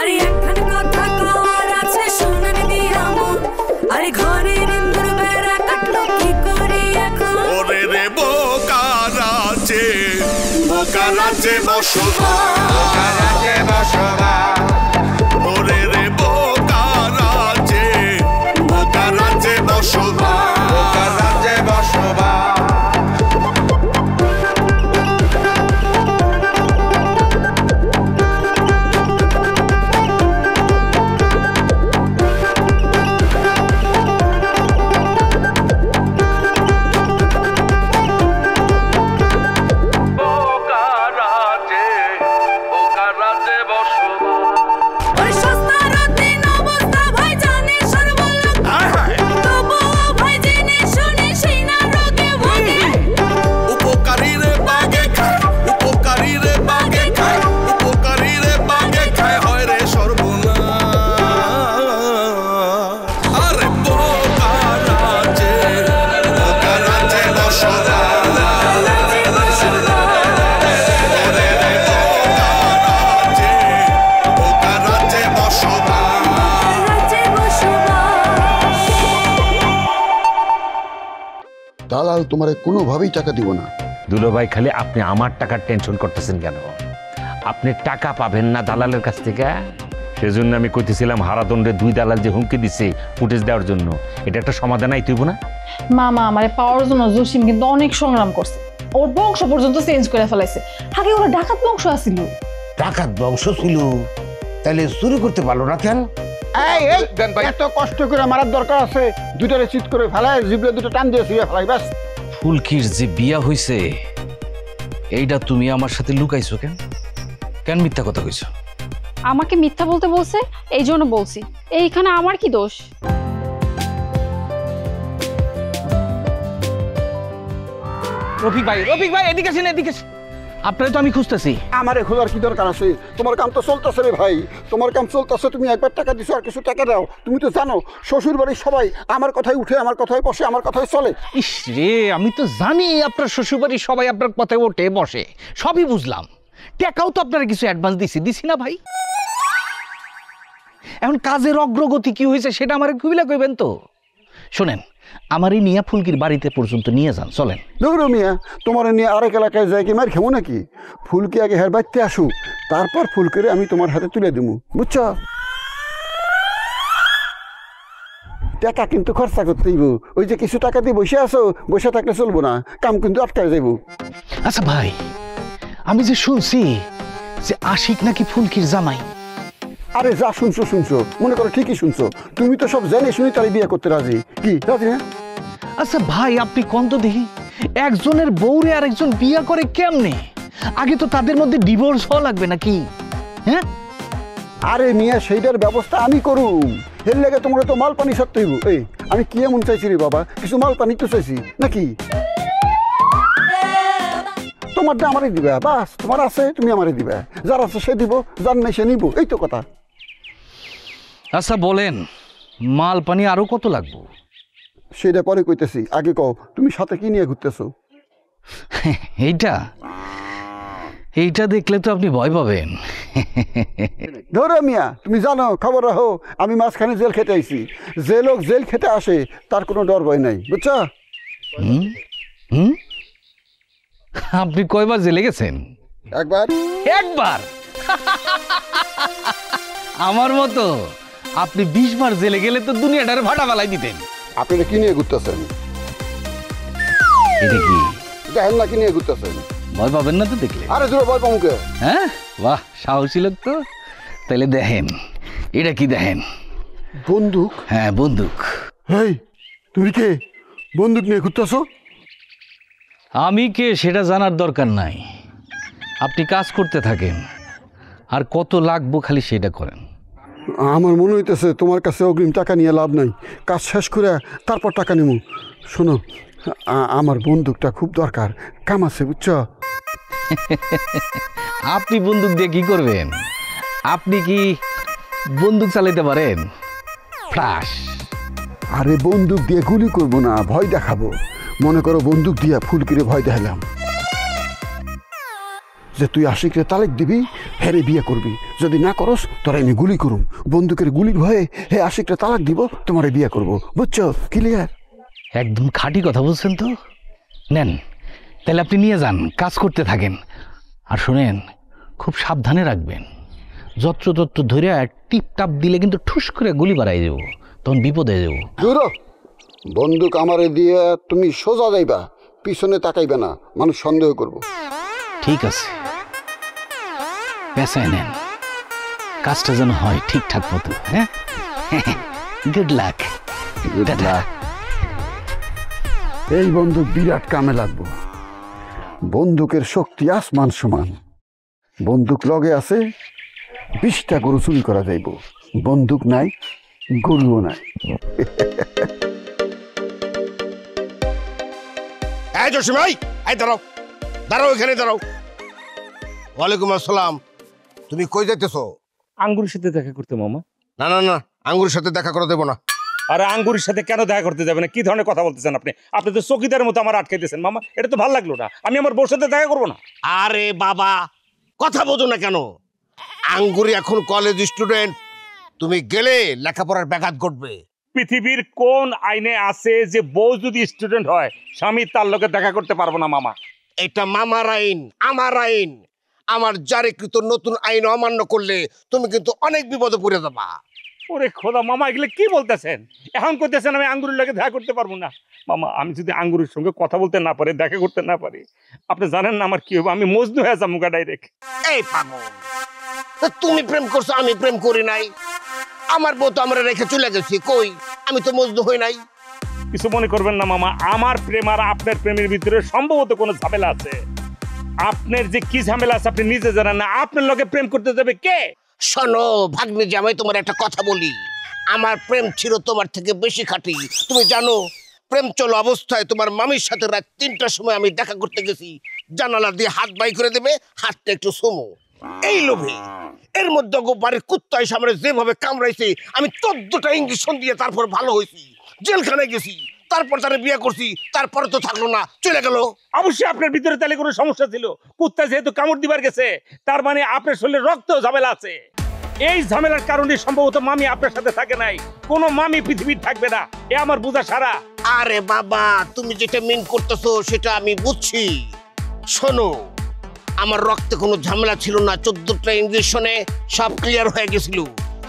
আরে একখান কথা কওয়ার আছে শুনুন দিয়া মন আরে ঘরে নিন্দুর বেড়া কাটলো কি করি এখন ওরে রে বোকা রাজে বসবা ওরে রে বোকা রাজে বসবা দালাল তোমারে কোনোভাবেই টাকা দিব না। দুলো ভাই, খালি আপনি আমার টাকার টেনশন করতেছেন কেন? আপনি টাকা পাবেন না দালালের কাছ থেকে, সেজন্য আমি কইতেছিলাম হারাদণ্ডে 2 দালাল যে হুমকি দিছে ফুটেজ দেওয়ার জন্য, এটা একটা সমাধান আইতেইব না? মামা আমারে পাওয়ার জন্য জসিম কিন্তু অনেক সংগ্রাম করছে, ওর বংশ পর্যন্ত চেঞ্জ করে ফেলাইছে। আগে ওরা ডাকাত বংশ আছিল। ডাকাত বংশ ছিল, তাহলে চুরি করতে পারলো না কেন? এত কষ্ট করে মারার দরকার আছে? দুইটারে চিৎ করে ফেলায়, জিবলে দুটো টান দিয়ে শুয়ে ফেলাই, ব্যাস। ফুলকির যে বিয়া হইছে এইটা তুমি আমার সাথে লুকাইছো কেন? কেন মিথ্যা কথা কইছো? আমাকে মিথ্যা বলতে বলছে, এই জন্য বলছি। এইখানে আমার কি দোষ? রফিক ভাই এদিকে আসেন, এদিকে। আপনারে তো আমি খুঁজতেছি। আমারে খোঁজার কি দরকার আছে? তোমার কাম তো চলতেছে রে ভাই, তোমার কাম চলতেছে। তুমি একবার টাকা দিছো, আর কিছু টাকা দাও। তুমি তো জানো শ্বশুর বাড়ির সবাই আমার কথাই উঠে, আমার কথাই বসে, আমার কথাই চলে। ইস রে, আমি তো জানি আপনার শ্বশুরবাড়ির সবাই আপনার কথায় ওঠে বসে, সবই বুঝলাম। টাকাও তো আপনারা কিছু অ্যাডভান্স দিছি না ভাই? এখন কাজের অগ্রগতি কি হয়েছে সেটা আমার কইলা কইবেন তো। শোনেন, আমার এই নিয়া ফুলকির বাড়িতে পর্যন্ত নিয়ে যান, চলেন। দৌড়ো মিয়া, তোমার নিয়ে আরেক এলাকায় যাই কি মার খেবো নাকি? ফুলকে আগে হের বাড়িতে আসুক, তারপর ফুলকে আমি তোমার হাতে তুলে দেবো, বুঝছো? টাকা কিন্তু খরচা করতেইব। ওই যে কিছু টাকা দিয়ে বসে আসো, বসে থাকলে চলবো না, কাম কিন্তু আটকায় যাইব। আচ্ছা ভাই, আমি যে শুনছি যে আশিক নাকি ফুলকির জামাই। আরে যা শুনছো মনে করো ঠিকই শুনছো। তুমি তো সব জেনে শুনি তার বিয়ে করতে রাজি। কি রাজি না? আচ্ছা ভাই, আপনি কোন তো দেখি একজনের বউরে আর একজন বিয়ে করে কেমনে? আগে তো তাদের মধ্যে ডিভোর্স হওয়া লাগবে নাকি? হ্যাঁ, আরে মিয়া, সেইটার ব্যবস্থা আমি করুম। এর লেগে তোমরা তো মাল পানি সারতে হইব। এই আমি কি এমন চাইছি রে বাবা? কিছু মাল পানি তো চাইছি নাকি? তোমারটা আমারই দিবা, বাস। তোমার আছে, তুমি আমারই দিবা। যার আছে সে দিব, যার নেই সে নিব, এই তো কথা। আচ্ছা বলেন, মাল পানি আরো কত লাগবে? সেটা পরে কইতেছি, আগে কও তুমি সাথে কি নিয়ে ঘুরতেছো? এইটা দেখলে তো আপনি ভয় পাবেন। ধরো মিয়া, তুমি জানো, খবর রাখো, আমি মাঝখানে জেল খেতে আইছি। যে লোক জেল খেতে আসে তার কোনো ডর ভয় নাই, বুঝছো? আপনি কয়বার জেলে গেছেন? একবার। আমার মতো আপনি 20 বার জেলে গেলে তো দুনিয়াটারে ভাটা ফালাই দিতেন। আপনারা কি নিয়ে ঘুরতেছেন? এটা কি দেখেন না কি নিয়ে ঘুরতেছেন? ভয় পাবেন না তো দেখলে? আরে দূরে ভয় পাবো। হ্যাঁ, বাহ, সাহসী লোক তো। তাহলে দেখেন, এটা কি দেখেন? বন্দুক? হ্যাঁ, বন্দুক। এই তুমি কে বন্দুক নিয়ে ঘুরতেছো? আমি কে সেটা জানার দরকার নাই, আপনি কাজ করতে থাকেন, আর কত লাগবো খালি সেটা করেন। আমার মনে হইতেছে তোমার কাছে অগ্রিম টাকা নিয়ে লাভ নাই, কাজ শেষ করে তারপর টাকা নেব। শোনো, আমার বন্দুকটা খুব দরকার, কাম আছে, বুঝছো? আপনি বন্দুক দিয়ে কি করবেন? আপনি কি বন্দুক চালাইতে পারেন? ফ্লাশ। আরে বন্দুক দিয়ে গুলি করবো না, ভয় দেখাবো। মনে করো বন্দুক দিয়ে ফুলকিরে ভয় দেখালাম। যে তুই আশিকরে তালাক দিবি, হ্যাঁ বিয়ে করবি। যদি না করস তোরা আমি গুলি করুম, বন্দুকের গুলির ভয়ে হে আশিকরে তালাক দিব, তোমারে বিয়ে করবো, বুঝছো? ক্লিয়ার? একদম খাঁটি কথা বলছেন তো। নেন তাহলে আপনি নিয়ে যান, কাজ করতে থাকেন। আর শোনেন, খুব সাবধানে রাখবেন। যত্র ধরে টিপ টাপ দিলে কিন্তু ঠুস করে গুলি বাড়াই দেবো, তখন বিপদে যাবো। দূরো, বন্দুক আমারে দিয়ে তুমি সোজা যাইবা, পিছনে তাকাইবে না, মানুষ সন্দেহ করবো। ঠিক আছে, পেশায় নেন, কাজটা যেন হয় ঠিকঠাক মতো। হ্যাঁ, গুড লাক। এই বন্দুক বিরাট কামে লাগবো। বন্দুকের শক্তি আসমান সমান। বন্দুক লগে আছে 20টা গরু চুরি করা যাইব। বন্দুক নাই, গরুও নাই। এই জসিম ভাই, এই দাঁড়াও দাঁড়াও, এখানে দাঁড়াও। ওয়ালাইকুম আসসালাম। তুমি কই যাইতেছো? আঙ্গুরের সাথে দেখা করতে মামা। না না না, আঙ্গুরের সাথে দেখা করে দেবো না। আরে আঙ্গুরের সাথে কেন দেখা করতে যাবে না? কি ধরনের কথা বলতেছেন আপনি? আপনি তো চকিদারের মতো আমার আটকাইতেছেন মামা, এটা তো ভালো লাগলো না। আমি আমার বউর সাথে দেখা করবো না। আরে বাবা, কথা বোঝো না কেন? আঙ্গুরি এখন কলেজ স্টুডেন্ট, তুমি গেলে লেখাপড়ার ব্যাঘাত ঘটবে। পৃথিবীর কোন আইনে আছে যে বউ যদি স্টুডেন্ট হয় স্বামী তার লোকে দেখা করতে পারবো না মামা? এটা মামার আইন, আমার আইন। আমার জারিকৃত নতুন আইন অমান্য করলে তুমি কিন্তু অনেক বিপদে পড়ে যাবা। ওরে খোদা মামা, এগুলো কি বলতেছেন? এখন কইতেছেন আমি আঙ্গুরের লোকে দেখা করতে পারবো না? মামা, আমি যদি আঙ্গুরের সঙ্গে কথা বলতে না পারি, দেখা করতে না পারি, আপনি জানেন না আমার কি হবে? আমি মজনু হয়ে যাবো ডাইরেক্ট। এই পাগল, তুমি প্রেম করছো, আমি প্রেম করি নাই। আমার বউ তো আমরা রেখে চলে গেছি, কই আমি তো মজনু হই নাই। কিছু মনে করবেন না মামা, আমার প্রেম আর আপনার প্রেমের ভিতরে সম্ভবত কোনো ঝামেলা আছে। আপনার যে কি ঝামেলা আছে আপনি নিজে জানেন না। আপনার লোকে প্রেম করতে যাবে কে? শোনো ভাগ্নি জামাই, তোমার একটা কথা বলি। আমার প্রেম ছিল তোমার থেকে বেশি খাঁটি। তুমি জানো, প্রেম চলো অবস্থায় তোমার মামির সাথে রাত 3টার সময় আমি দেখা করতে গেছি। জানালা দিয়ে হাত বাই করে দেবে, হাতটা একটু সুমো, এই লোভে। এর মধ্যে বাড়ির কুত্তা এসে আমরা যেভাবে কামড়াইছে, আমি 14টা ইঞ্জেকশন দিয়ে তারপর ভালো হয়েছি, জেলখানায় গেছি। তারপর তারা বিয়ে করছি, তারপরে তো থাকলো না, চলে গেল। অবশ্যই আপনার ভিতরে তাহলে কোনো সমস্যা ছিল। কুত্তা যেহেতু কামড় দিবার গেছে, তার মানে আপনার শরীরে রক্ত ঝামেলা আছে। এই ঝামেলার কারণে সম্ভবত মামি আপনার সাথে থাকে নাই। কোনো মামি পৃথিবীর থাকবে না, এ আমার বোঝা সারা। আরে বাবা, তুমি যেটা মিন করতেছো সেটা আমি বুঝছি। শোনো, আমার রক্তে কোনো ঝামেলা ছিল না। 14টা ইঞ্জেকশনে সব ক্লিয়ার হয়ে গেছিল।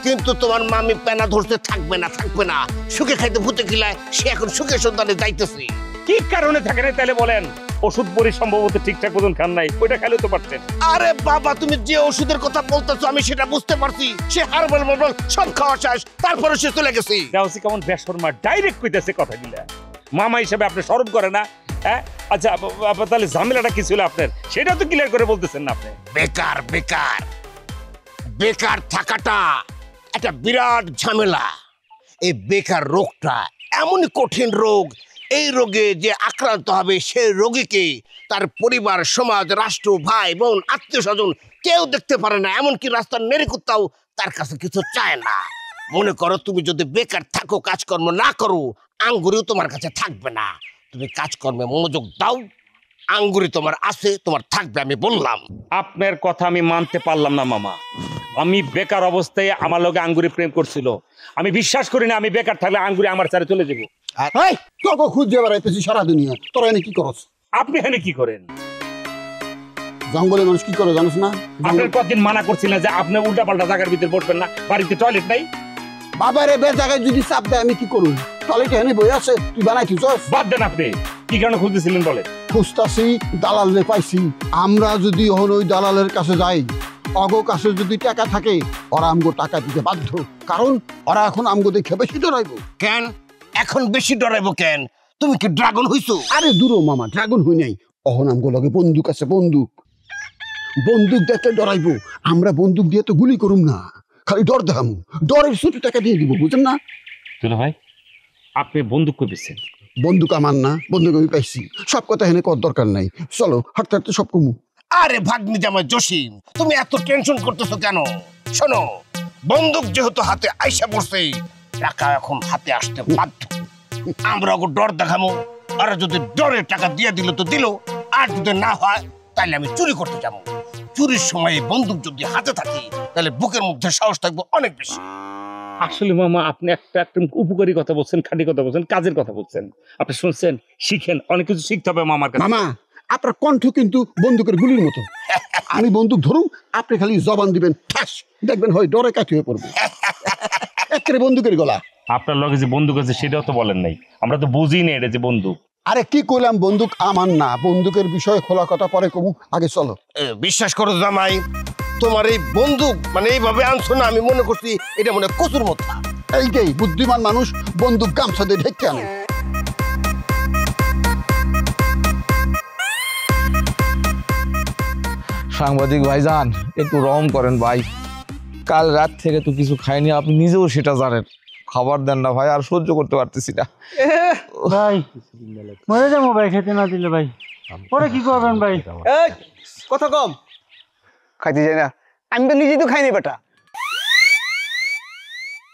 কিন্তু তোমার মামি পেনা ধরতে থাকবে না, থাকবে না। সুখে খাইতে ভূতে খিলায়, সে এখন সুখে সন্তানে যাইতেছে। কি কারণে থাকে না তাহলে বলেন? ওষুধ পরি সম্ভবত ঠিকঠাক মতন খান নাই, ওইটা খেলে তো পারতেন। আরে বাবা, তুমি যে ওষুধের কথা বলতেছো আমি সেটা বুঝতে পারছি। সে হারবাল মারবাল সব খাওয়া শেষ, তারপরে সে চলে গেছে। দেওয়াসি কেমন বেশর্মা ডাইরেক্ট কইতেছে কথাগুলা। মামা হিসেবে আপনি শরম করে না? হ্যাঁ, আচ্ছা তাহলে ঝামেলাটা কি ছিল আপনার, সেটা তো ক্লিয়ার করে বলতেছেন না আপনি। বেকার বেকার বেকার থাকাটা একটা বিরাট ঝামেলা। এই বেকার রোগটা এমনই কঠিন রোগ, এই রোগে যে আক্রান্ত হবে সেই রোগীকে তার পরিবার, সমাজ, রাষ্ট্র, ভাই বোন, আত্মীয় স্বজন কেউ দেখতে পারে না। এমনকি রাস্তার নেড়িকুত্তাও তার কাছে কিছু চায় না। মনে করো, তুমি যদি বেকার থাকো, কাজকর্ম না করো, আঙ্গুরিও তোমার কাছে থাকবে না। তুমি কাজকর্মে মনোযোগ দাও, আঙ্গুরি তোমার আছে, তোমার থাকবে। আমি বললাম। আপনার কথা আমি মানতে পারলাম না মামা। আমি বেকার অবস্থায় আমার লগে আঙ্গুরি প্রেম করছিল। আমি বিশ্বাস করি না আমি বেকার থাকলে আঙ্গুরি আমার ছেড়ে চলে যাবো। তোকে খুঁজে বেড়াইতেছি সারা দুনিয়া, তোরা এনে কি করস? আপনি এখানে কি করেন? জঙ্গলে মানুষ কি করে জানিস না? আপনার কতদিন মানা করছিলেন যে আপনি উল্টা পাল্টা জায়গার ভিতরে বসবেন না, বাড়িতে টয়লেট নাই। বাবারে বে জায়গায় যদি চাপ দেয় আমি কি করুন? টয়লেট এনে বই আছে, তুই বানাই তুই বাদ দেন। আপনি কি কারণে খুঁজতেছিলেন বলে? খুঁজতাছি, দালালে পাইছি। আমরা যদি এখন ওই দালালের কাছে যাই, অগো কাছে যদি টাকা থাকে, ওরা আমগো টাকা দিতে বাধ্য। কারণ ওরা এখন আমগো দেখে বেশি ডরাইবো। কেন এখন বেশি ডরাইবো কেন? তুমি কি ড্রাগন হইছো? আরে দূর মামা, ড্রাগন হই নাই। অহন আমগো লগে বন্দুক আছে, বন্দুক। বন্দুক দেখতে ডরাইবো। আমরা বন্দুক দিয়ে তো গুলি করুম না, খালি ডর দেখাম। ডরের ছোট টাকা দিয়ে দিব, বুঝেন না? চলো ভাই, আপনি বন্দুক কইছেন। বন্দুক আমার না, বন্দুক আমি পাইছি। সব কথা এনে কর দরকার নাই, চলো হাঁটতে হাঁটতে সব কমু। আরে ভাগ্নি জামাই জসিম, তুমি এত টেনশন করতেছো কেন? শোনো, বন্দুক যেহেতু হাতে আইসা পড়ছে, টাকা এখন হাতে আসতে বাধ্য। আমরা ওকে ডর দেখামো, আর যদি ডরে টাকা দিয়ে দিল তো দিল, আর যদি না হয় তাহলে আমি চুরি করতে যাবো। চুরির সময় এই বন্দুক যদি হাতে থাকে তাহলে বুকের মধ্যে সাহস থাকবে অনেক বেশি। আসলে মামা আপনি একটা উপকারী কথা বলছেন, খাঁটি কথা বলছেন, কাজের কথা বলছেন। আপনি শুনছেন, শিখেন, অনেক কিছু শিখতে হবে মামার কাছে। মামা আপনার কণ্ঠ কিন্তু বন্দুকের গুলির মতো। আমি বন্দুক ধরুন, আপনি খালি জবান দিবেন, ঠাস, দেখবেন হয় ডরে কাঠি হয়ে পড়বে। একেবারে বন্দুকের গলা। আপনার লগে যে বন্দুক আছে সেটাও তো বলেন নাই, আমরা তো বুঝি না এটা যে বন্দুক। আরে কি কইলাম, বন্দুক আমার না। বন্দুকের বিষয়ে খোলা কথা পরে কমু, আগে চলো। বিশ্বাস করো জামাই, তোমার এই বন্দুক মানে এইভাবে আনছো না, আমি মনে করছি এটা মনে কচুর মতো। এইটাই বুদ্ধিমান মানুষ বন্দুক গামছা দিয়ে ঢেকে আনে। সাংবাদিক ভাইজান একটু রহম করেন ভাই, কাল রাত থেকে তো কিছু খাইনি, আপনি নিজেও সেটা জানেন। খাবার দেন না ভাই, আর সহ্য করতে পারতেছি না ভাই। মরে যাবো ভাই খেতে না দিলে ভাই, পরে কি করবেন ভাই? কথা কম, খাইতে যাই না। আমি তো নিজেই তো খাইনি বেটা,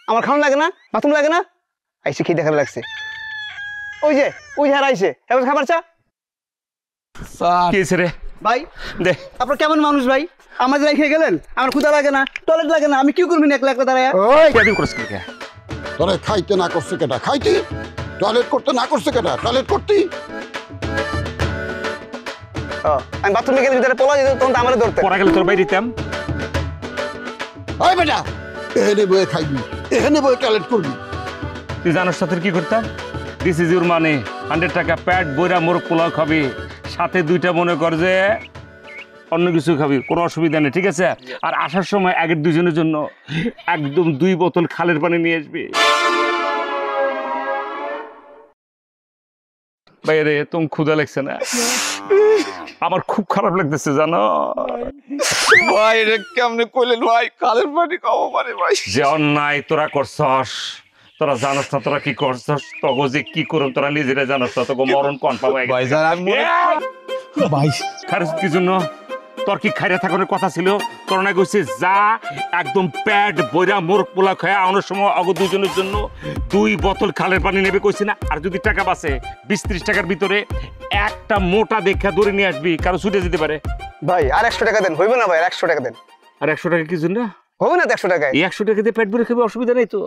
আমার খাওয়ানো লাগে না, বাথরুম লাগে না, আইসে খেয়ে দেখার লাগছে। ওই যে হার আইসে, এবার খাবার চা। কি রে ভাই দে, আপনার কেমন মানুষ ভাই? আমাদের রেখে গেলেন, আমার ক্ষুধা লাগে না, টয়লেট লাগে না, আমি কি করবেন একলা একলা দাঁড়ায়? তোরে খাইতে না করছে কেটা? খাইতি। টয়লেট করতে না করছে কেটা? টয়লেট করতি। আমি বাথরুমে গেলে যদি পলা যেত তখন তো আমারে ধরতে। পড়া গেলে তোর বাইরে দিতাম। ওই বেটা, এখানে বয়ে খাইবি, এখানে বয়ে টয়লেট করবি। তুই জানোর সাথে কি করতাম? দিস ইজ ইউর মানি, 100 টাকা পেট বইরা মোরগ পোলাও খাবি, সাথে 2টা মনে কর যে অন্য কিছু খাবি, কোনো অসুবিধা নেই, ঠিক আছে? আর আসার সময় আগের 2 জনের জন্য একদম 2 বোতল খালের পানি নিয়ে আসবি। বাইরে তুমি ক্ষুধা লাগছে না? আমার খুব খারাপ লাগতেছে জানো ভাই। এটা কেমনে কইলেন ভাই? খালের পানি খাবো মানে ভাই? যে অন্যায় তোরা করছস, তোরা জানোস না তোরা কি করছস, তগো যে কি করুন তোরা নিজেরা জানোস না, তোকে মরণ কনফার্ম হয়ে ভাই গেছে। স্যার আমি ভাই খারেজ কি জন্য? তোর কি খাইরা থাকার কথা ছিল? তোর না কইছিস যা একদম পেট বইরা মোরগ পোলা খায় আনার সময় অগ 2 জনের জন্য 2 বোতল খালের পানি নেবে কইছি না? আর যদি টাকা বাঁচে 20-30 টাকার ভিতরে একটা মোটা দেখা ধরে নিয়ে আসবি, কারো ছুটে যেতে পারে। ভাই আর 100 টাকা দেন, হইবে না ভাই? 100 টাকা দেন। আর 100 টাকা কি জন্য হবে না? 100 টাকায় এই 100 টাকা দিয়ে পেট ভরে খাবি, অসুবিধা নেই তো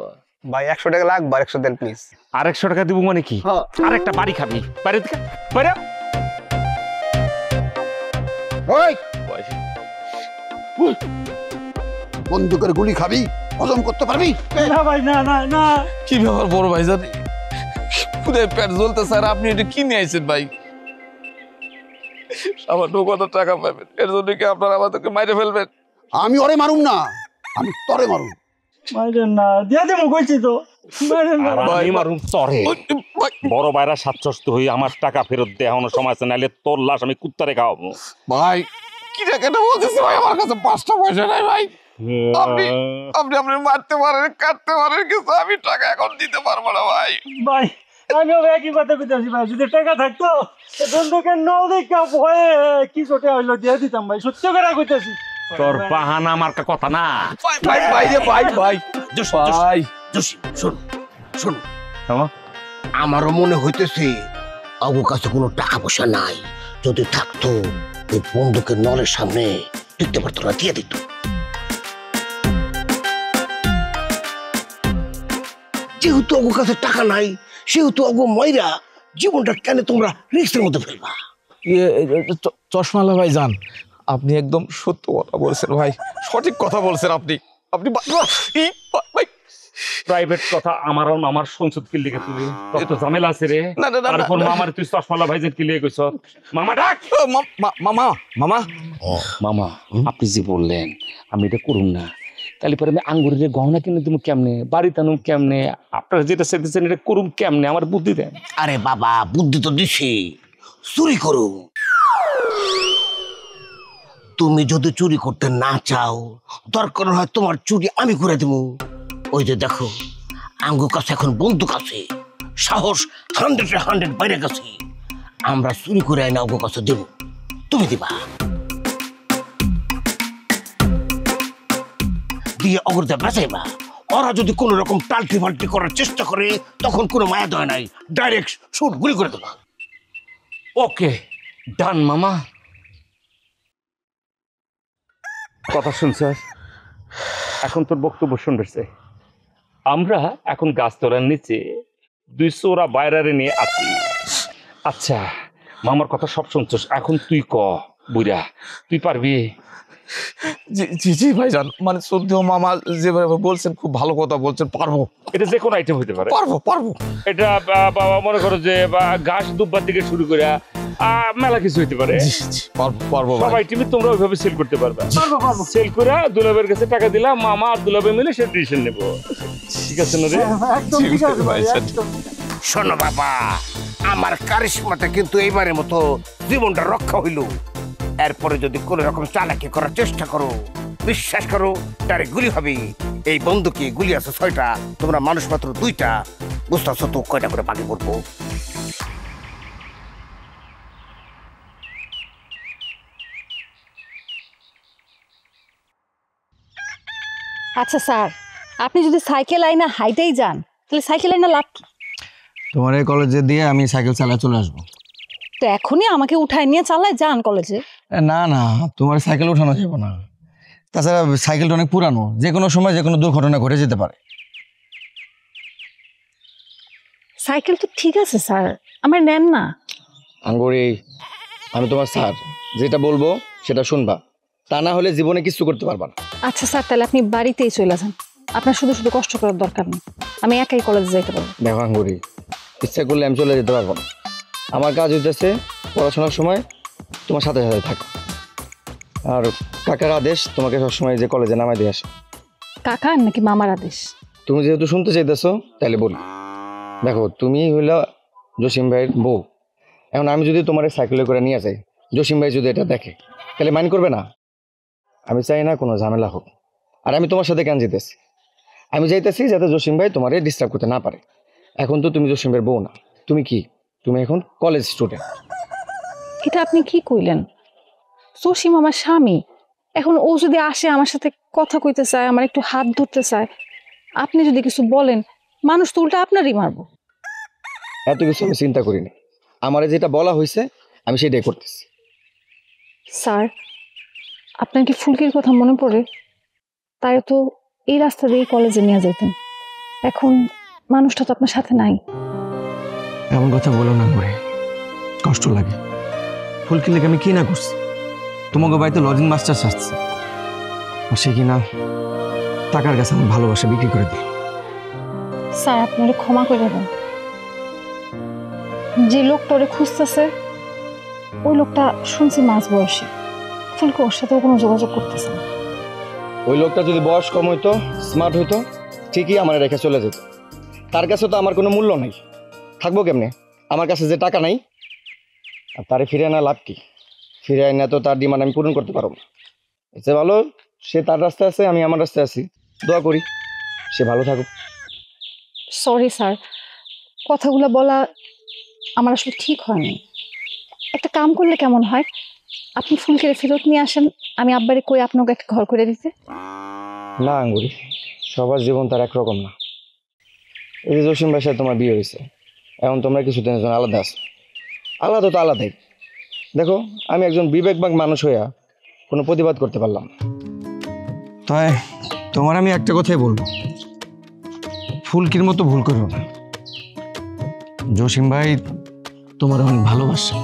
ভাই। 100 টাকা লাগবে, 100 দেন প্লিজ। আর 100 টাকা দিব মানে কি? আর একটা বাড়ি খাবি, বাইরে থেকে বাইরে। ওই বন্দুকের গুলি খাবি, হজম করতে পারবি? না ভাই, না না না। কি ব্যাপার বড় ভাইজান, খুদে পেট জ্বলতে স্যার, আপনি এটা কি নিয়ে আইছেন ভাই? আমার কত টাকা পাবেন, এর জন্য কি আপনারা আমাদেরকে মাইরে ফেলবেন? আমি ওরে মারুম না, আমি তরে মারুম। মাইরেন না, দিয়ে দেবো কইছি তো, মাইরেন না। আমি মারুম তরে। বড় ভাইরা স্বাচ্ছস্ত হই, আমার টাকা ফেরত দে, এখনো সময় আছে, নাহলে তোর লাশ আমি কুত্তারে খাওয়াবো। ভাই কি টাকাটা বলতেছি ভাই, আমার কাছে 5টা পয়সা নাই ভাই। আপনি আপনি আপনি মারতে পারেন, কাটতে পারেন, কিন্তু আমি টাকা এখন দিতে পারবো না ভাই। ভাই আমিও একই কথা কইতেছি ভাই, যদি টাকা থাকতো বন্ধুকে নৌ দেখা ভয়ে কি চোটে হইলো দিয়ে দিতাম ভাই, সত্য করে কইতেছি। তোর বাহানা মার্কা কথা না। ভাই ভাই ভাই রে ভাই ভাই ভাই জসিম শোন শোন, আমারও মনে হইতেছে আমার কাছে কোনো টাকা পয়সা নাই। যদি থাকতো ওই বন্দুকের নলের সামনে টিকতে পারতো না, দিয়ে দিত। যেহেতু ওর কাছে টাকা নাই, সেহেতু ওগো ময়রা জীবনটা কেন তোমরা রিস্কের মধ্যে ফেলবা? চশমালা ভাই যান, আপনি একদম সত্য কথা বলছেন ভাই, সঠিক কথা বলছেন আপনি। আপনি ভাই প্রাইভেট কথা আমার সংসদ কি লিখে তুই কত ঝামেলা আছে রে। তারপর মামার তুই চশমালা ভাইজের কি লিখে কইছ? মামা ডাক। মামা মামা মামা আপনি যে বললেন আমি এটা করুন না, তাহলে পরে আমি আঙ্গুরের গহনা কিনে দেবো কেমনে, বাড়ি টানুম কেমনে, আপনারা যেটা চাইতেছেন এটা করুম কেমনে, আমার বুদ্ধি দেন। আরে বাবা বুদ্ধি তো দিছি, চুরি করো। তুমি যদি চুরি করতে না চাও, দরকার হয় তোমার চুরি আমি করে দেবো। ওই যে দেখো আঙ্গুর কাছে এখন বন্দুক আছে, সাহস 100 বাইরে গেছে। আমরা চুরি করে আইনা আঙ্গুর কাছে দেব, তুমি দিবা। দিয়ে অগরদা বাঁচাইবা। ওরা যদি কোনো রকম টাল্টি ফাল্টি করার চেষ্টা করে তখন কোনো মায়া দয় নাই, ডাইরেক্ট শুট গুলি করে দেবা। ওকে ডান মামা। কথা শুনছস? এখন তোর বক্তব্য শুনবে। আমরা এখন গাছতলার নিচে 200 ওরা বাইরারে নিয়ে আছি। আচ্ছা মামার কথা সব শুনছস, এখন তুই ক বুড়া, তুই পারবি? জি জি জি ভাইজান, মানে শ্রদ্ধেয় মামা যেভাবে বলছেন খুব ভালো কথা বলছেন, পারবো। এটা যে কোনো আইটেম হতে পারে। পারবো পারবো। এটা মনে করো যে ঘাস দুব্বার থেকে শুরু করে মেলা কিছু হইতে পারে। পারবো পারবো সব আইটেমই তোমরা ওইভাবে সেল করতে পারবে। সেল করে দুলাবের কাছে টাকা দিলাম, মামা আর দুলাবে মিলে সে ডিসিশন নেব। ঠিক আছে না রে? একদম ঠিক আছে ভাই, একদম। শোনো বাবা, আমার কারিশমাটা কিন্তু এইবারের মতো জীবনটা রক্ষা হইল। এরপরে যদি কোনো রকম চালাকি করার চেষ্টা করো, বিশ্বাস করো তারে গুলি হবে। এই বন্দুকে গুলি আছে 6টা, তোমরা মানুষ মাত্র 2টা। বুঝতেছো তো কয়টা করে বাকি পড়বো? আচ্ছা স্যার, আপনি যদি সাইকেল আইনা হাইটেই যান তাহলে সাইকেল আইনা লাভ কি? তোমার এই কলেজে দিয়ে আমি সাইকেল চালায় চলে আসবো। তো এখনই আমাকে উঠায় নিয়ে চালায় যান কলেজে। না না, তোমার সাইকেল উঠানো যাবে না। তাছাড়া সাইকেলটা অনেক পুরানো, যে কোনো সময় যে কোনো দুর্ঘটনা ঘটে যেতে পারে। সাইকেল তো ঠিক আছে স্যার, আমার নেন না। আঙ্গুরি, আমি তোমার স্যার, যেটা বলবো সেটা শুনবা, তা না হলে জীবনে কিছু করতে পারবা না। আচ্ছা স্যার, তাহলে আপনি বাড়িতেই চলে যান, আপনার শুধু শুধু কষ্ট করার দরকার নেই, আমি একাই কলেজে যাইতে পারবো। দেখো আঙ্গুরি, ইচ্ছা করলে আমি চলে যেতে পারবো না। আমার কাজ হইতেছে পড়াশোনার সময় তোমার সাথে সাথে থাকো, আর কাকার আদেশ তোমাকে সবসময় যে কলেজে নামাই দিয়ে আসে। কাকা নাকি মামার আদেশ? তুমি যেহেতু শুনতে চাইতেছো তাহলে বলি। দেখো, তুমি হইলা জসিম ভাইয়ের বউ। এখন আমি যদি তোমার সাইকেলে করে নিয়ে যাই, জসিম ভাই যদি এটা দেখে তাহলে মাইন্ড করবে না? আমি চাই না কোনো ঝামেলা হোক। আর আমি তোমার সাথে কেন যেতেছি? আমি যাইতেছি যাতে জসিম ভাই তোমারে ডিস্টার্ব করতে না পারে। এখন তো তুমি জসিম ভাইয়ের বউ না, তুমি কি? তুমি এখন কলেজ স্টুডেন্ট। এটা আপনি কি কইলেন? জসিম আমার স্বামী, এখন ও যদি আসে আমার সাথে কথা কইতে চায়, আমার একটু হাত ধরতে চায়, আপনি যদি কিছু বলেন, মানুষ তো উল্টা আপনারই মারবো। এত কিছু আমি চিন্তা করিনি, আমার যেটা বলা হয়েছে আমি সেটাই করতেছি। স্যার, আপনার কি ফুলকির কথা মনে পড়ে? তাই তো এই রাস্তা দিয়ে কলেজে নিয়ে যেতেন, এখন মানুষটা তো আপনার সাথে নাই। এমন কথা বলো না করে, কষ্ট লাগে। ফুলকির লেগে আমি কি না করছি? তোমাকে বাড়িতে লজিং মাস্টার আসছে, আর সে কিনা টাকার কাছে আমার ভালোবাসা বিক্রি করে দিল। স্যার, আপনারে ক্ষমা করে দেন। যে লোকটা ওরে খুঁজতেছে, ওই লোকটা শুনছি মাঝ বয়সী। ফুলকি ওর সাথে কোনো যোগাযোগ করতেছে না। ওই লোকটা যদি বয়স কম হইতো, স্মার্ট হইতো, ঠিকই আমার রেখে চলে যেত। তার কাছে তো আমার কোনো মূল্য নাই, থাকবো কেমনে? আমার কাছে যে টাকা নাই, আর তারে ফিরে আনা লাভ কি? ফিরে আনা তো তার ডিমান্ড আমি পূরণ করতে পারবো না। এসে ভালো সে তার রাস্তায় আছে, আমি আমার রাস্তায় আছি। দোয়া করি সে ভালো থাকুক। সরি স্যার, কথাগুলো বলা আমার আসলে ঠিক হয়নি। একটা কাম করলে কেমন হয়, আপনি ফুলকিরে ফেরত নিয়ে আসেন, আমি আব্বারে কই আপনাকে একটা ঘর করে দিতে। না আঙ্গুরি, সবার জীবন তার একরকম না। এই যে জসিম ভাইয়ের সাথে তোমার বিয়ে হয়েছে, এখন তোমরা কিছুদিনের জন্য আলাদা আছো। আলাদা তো আলাদাই। দেখো, আমি একজন বিবেকবান মানুষ হইয়া কোনো প্রতিবাদ করতে পারলাম না। তাই তোমার আমি একটা কথাই বলবো, ফুলকির মতো ভুল করো না। জসিম ভাই তোমার অনেক ভালোবাসে।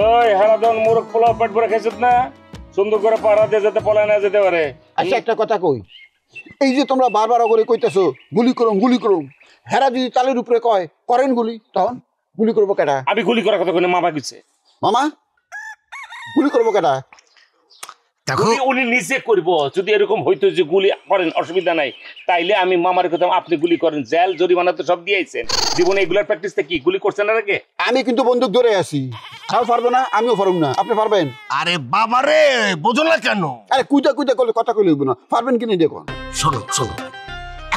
ওই হারাদন মুরগ পোলাও পেট ভরে খাইছিস না? সুন্দর করে পাড়া দিয়ে যাতে পলায় না যেতে পারে। আচ্ছা, একটা কথা কই, এই যে তোমরা বারবার করে কইতেছো গুলি করুম গুলি করুম, হেরা যদি তালের উপরে কয় করেন গুলি, তখন গুলি করবো কেটা? আমি গুলি করার কথা কই না, মামা কিছু। মামা গুলি করবো কেটা? উনি নিজে করব। যদি এরকম হইতো যে গুলি করেন অসুবিধা নাই, তাইলে আমি মামার কথা আপনি গুলি করেন, জেল জরিমানা তো সব দিয়েছেন। জীবনে এগুলার প্র্যাকটিসটা কি গুলি করছেন না নাকি? আমি কিন্তু বন্দুক ধরে আছি, খাও পারবো না, আমিও পারব না, আপনি পারবেন? আরে বাবারে, বোঝো না কেন? আরে কুইটা কুইটা করলে কথা কইলে হইব না, পারবেন কিনা দেখো। শোনো শোনো,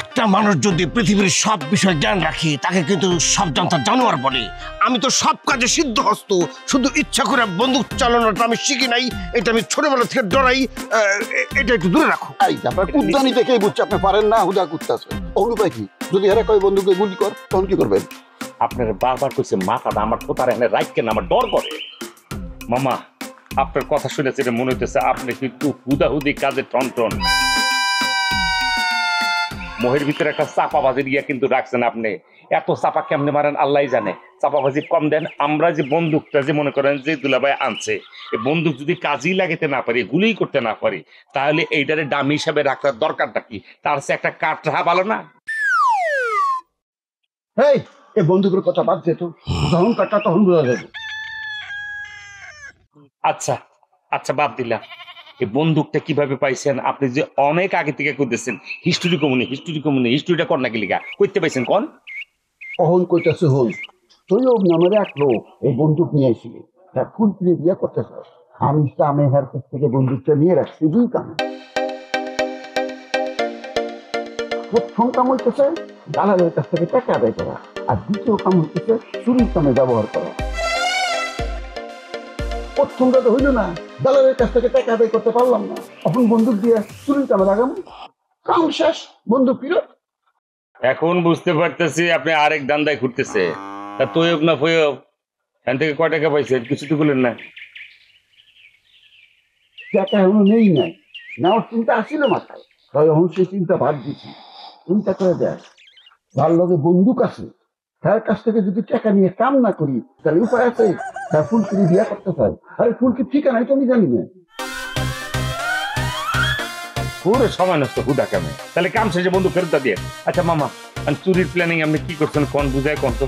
একটা মানুষ যদি পৃথিবীর সব বিষয় জ্ঞান রাখে, তাকে কিন্তু সব জানতা জানোয়ার বলে। আমি তো সব কাজে সিদ্ধহস্ত, শুধু ইচ্ছা করে বন্দুক চালানোটা আমি শিখি নাই। এটা আমি ছোটবেলা থেকে ডরাই, এটা একটু দূরে রাখো। আপনার কুদ্দানি দেখেই বুঝছে আপনি পারেন না, হুদা কুত্তাছে। অনুপায় কি? যদি এরা কয় বন্ধুকে গুলি কর তখন কি করবেন? আপনার বারবার কইছে মাথাটা আমার কোথার এখানে রাখকেন, আমার ডর করে। মামা আপনার কথা শুনেছি, মনে হইতেছে আপনি কিন্তু হুদাহুদি কাজে টন মোহের ভিতরে একটা চাপাবাজি গিয়া কিন্তু রাখছেন আপনি। এত চাপা কেমনে মারেন আল্লাহ জানে। চাপাবাজি কম দেন। আমরা যে বন্দুকটা যে মনে করেন যে দুলাভাই আনছে, এই বন্দুক যদি কাজই লাগাতে না পারি, গুলি করতে না পারি, তাহলে এইটারে দামি হিসাবে রাখার দরকারটা কি? তার সে একটা কাঠ রাখা ভালো না? এই বন্দুকের কথা বাদ দে তো, যখন কাটা তখন বোঝা যাবে। আচ্ছা আচ্ছা বাদ দিলাম। এই বন্দুকটা কিভাবে পাইছেন? আপনি যে অনেক আগে থেকে করতেছেন হিস্টোরি হিস্টোরিটা কর নাকি লিখা করতে পাইছেন কোন? কখন কইতাছে হল তৈয়ব নামের এক লোক এই বন্দুক নিয়ে আসছিল, তার ফুল কিনে বিয়ে করতেছে। আমি হের কাছ থেকে বন্দুকটা নিয়ে রাখছি দুই কামে। প্রথম কাম হইতেছে দালালের কাছ থেকে টাকা আদায় করা, আর দ্বিতীয় কাম হইতেছে চুরির কামে ব্যবহার করা। প্রথমটা তো হইল না, দালালের কাছ থেকে টাকা আদায় করতে পারলাম না, এখন বন্দুক দিয়ে চুরির কামে লাগাম, কাম শেষ, বন্দুক ফিরত। এখন বুঝতে পারতেছি আপনি আরেক দান্দায় ঘুরতেছে। তা তৈয়ব না ফয়ব এখান থেকে কয় টাকা পাইছেন? কিছু তো বললেন না। টাকা এখনো নেই নাই, নেওয়ার চিন্তা আসছিল মাথায়, তাই এখন সেই চিন্তা বাদ দিচ্ছি। চিন্তা করে দেখ, তার লগে বন্দুক আছে, তার কাছ থেকে যদি টাকা নিয়ে কাম না করি তাহলে উপায় আছে। তার ফুলকিরি বিয়া করতে চাই, আরে ফুলকির ঠিকানাই তো আমি জানি না। পুরো সময় নষ্ট হুদা কামে। তাহলে কাম শেষে বন্ধু ফেরত দিয়ে। আচ্ছা মামা, চুরির প্ল্যানিং আপনি কি করছেন কোন বুঝায় কোন তো?